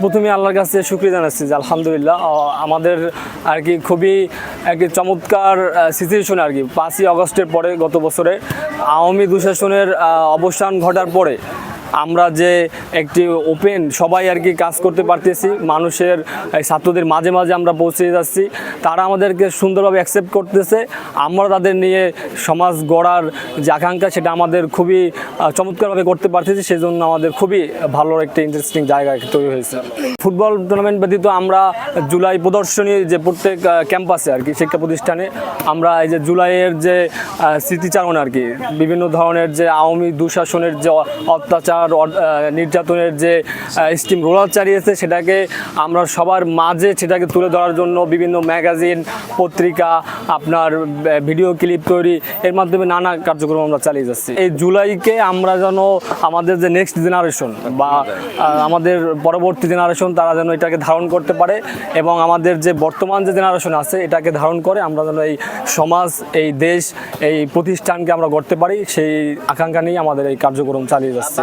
প্রথমে আল্লাহর কাছে শুকরিয়া জানাচ্ছি যে আলহামদুলিল্লাহ আমাদের আর কি খুবই একটি চমৎকার সিচুয়েশন আর কি 5ই আগস্টের পরে গত বছরে আওয়ামী দুঃশাসনের অবসান ঘটার পরে আমরা যে একটি ওপেন সবাই আর কি কাজ করতে পারতেছি, মানুষের ছাত্রদের মাঝে মাঝে আমরা পৌঁছে যাচ্ছি, তারা আমাদেরকে সুন্দরভাবে অ্যাকসেপ্ট করতেছে, আমরা তাদের নিয়ে সমাজ গড়ার যে আকাঙ্ক্ষা সেটা আমাদের খুবই চমৎকারভাবে করতে পারতেছি, সেজন্য আমাদের খুবই ভালো একটা ইন্টারেস্টিং জায়গা তৈরি হয়েছে। ফুটবল টুর্নামেন্ট ব্যতীত আমরা জুলাই প্রদর্শনী যে প্রত্যেক ক্যাম্পাসে আর কি শিক্ষা প্রতিষ্ঠানে আমরা এই যে জুলাইয়ের যে স্মৃতিচারণ আর কি বিভিন্ন ধরনের যে আওয়ামী দুঃশাসনের যে অত্যাচার নির্যাতনের যে স্টিম রোলার চালিয়েছে সেটাকে আমরা সবার মাঝে সেটাকে তুলে ধরার জন্য বিভিন্ন ম্যাগাজিন পত্রিকা আপনার ভিডিও ক্লিপ তৈরি এর মাধ্যমে নানা কার্যক্রম আমরা চালিয়ে যাচ্ছি। এই জুলাইকে আমরা যেন আমাদের যে নেক্সট জেনারেশন বা আমাদের পরবর্তী জেনারেশন তারা যেন এটাকে ধারণ করতে পারে এবং আমাদের যে বর্তমান যে জেনারেশন আছে এটাকে ধারণ করে আমরা যেন এই সমাজ এই দেশ এই প্রতিষ্ঠানকে আমরা গড়তে পারি সেই আকাঙ্ক্ষা নিয়ে আমাদের এই কার্যক্রম চালিয়ে যাচ্ছে।